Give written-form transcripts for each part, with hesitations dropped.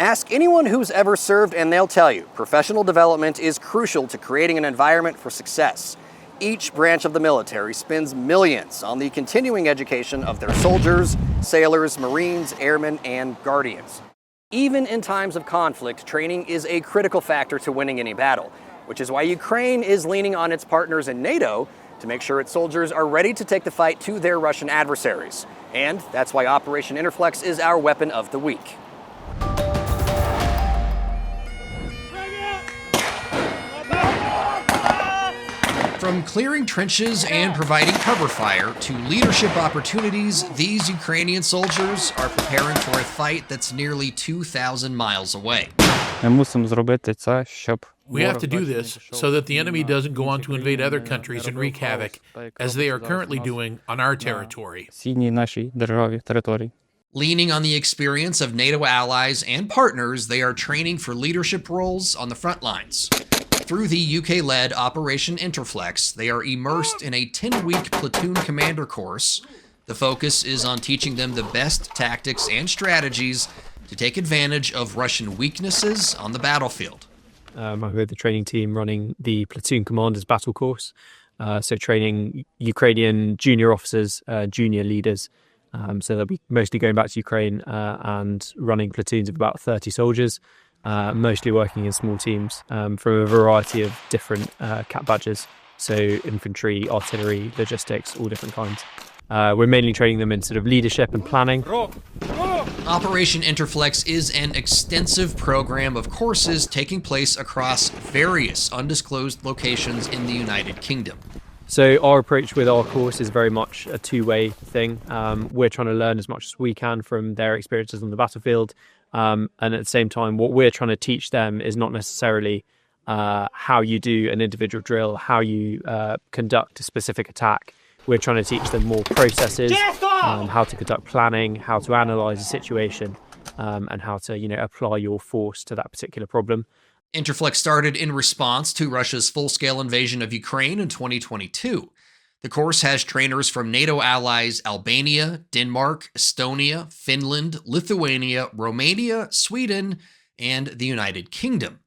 Ask anyone who's ever served and they'll tell you professional development is crucial to creating an environment for success. Each branch of the military spends millions on the continuing education of their soldiers, sailors, Marines, airmen, and guardians. Even in times of conflict, training is a critical factor to winning any battle, which is why Ukraine is leaning on its partners in NATO to make sure its soldiers are ready to take the fight to their Russian adversaries. And that's why Operation Interflex is our weapon of the week. From clearing trenches and providing cover fire to leadership opportunities, these Ukrainian soldiers are preparing for a fight that's nearly 2,000 miles away. We have to do this so that the enemy doesn't go on to invade other countries and wreak havoc, as they are currently doing on our territory. Leaning on the experience of NATO allies and partners, they are training for leadership roles on the front lines. Through the UK-led Operation Interflex, they are immersed in a 10-week platoon commander course. The focus is on teaching them the best tactics and strategies to take advantage of Russian weaknesses on the battlefield. I'm with the training team running the platoon commander's battle course, so training Ukrainian junior officers, junior leaders. So they'll be mostly going back to Ukraine and running platoons of about 30 soldiers. Mostly working in small teams from a variety of different cap badges, so infantry, artillery, logistics, all different kinds. We're mainly training them in sort of leadership and planning. Operation Interflex is an extensive program of courses taking place across various undisclosed locations in the United Kingdom. So our approach with our course is very much a two-way thing. We're trying to learn as much as we can from their experiences on the battlefield. And at the same time, what we're trying to teach them is not necessarily how you do an individual drill, how you conduct a specific attack. We're trying to teach them more processes, how to conduct planning, how to analyze a situation, and how to, apply your force to that particular problem. Interflex started in response to Russia's full-scale invasion of Ukraine in 2022. The course has trainers from NATO allies Albania, Denmark, Estonia, Finland, Lithuania, Romania, Sweden, and the United Kingdom.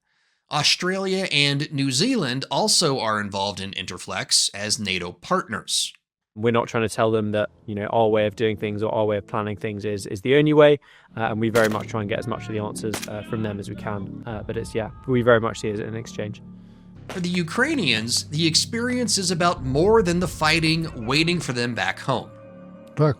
Australia and New Zealand also are involved in Interflex as NATO partners. We're not trying to tell them that, our way of doing things or our way of planning things is the only way. And we very much try and get as much of the answers from them as we can. But we very much see it as an exchange. For the Ukrainians, the experience is about more than the fighting waiting for them back home. The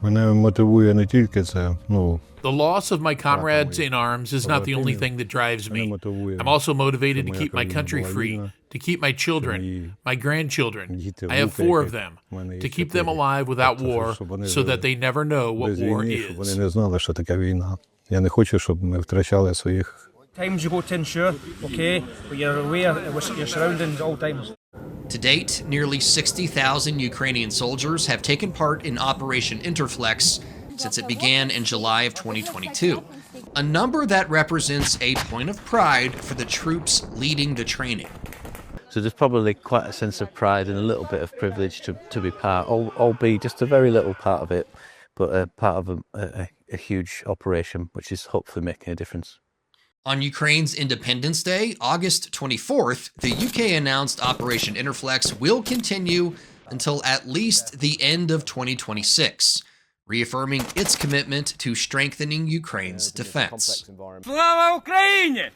loss of my comrades in arms is not the only thing that drives me. I'm also motivated to keep my country free, to keep my children, my grandchildren, I have 4 of them, to keep them alive without war so that they never know what war is. Times you go to ensure, okay, but you're aware of your surroundings at all times. To date, nearly 60,000 Ukrainian soldiers have taken part in Operation Interflex since it began in July of 2022, a number that represents a point of pride for the troops leading the training. So there's probably quite a sense of pride and a little bit of privilege to be part, albeit just a very little part of it, but a part of a huge operation, which is hopefully making a difference. On Ukraine's Independence Day, August 24th, the UK announced Operation Interflex will continue until at least the end of 2026, reaffirming its commitment to strengthening Ukraine's defense. Slava Ukraini!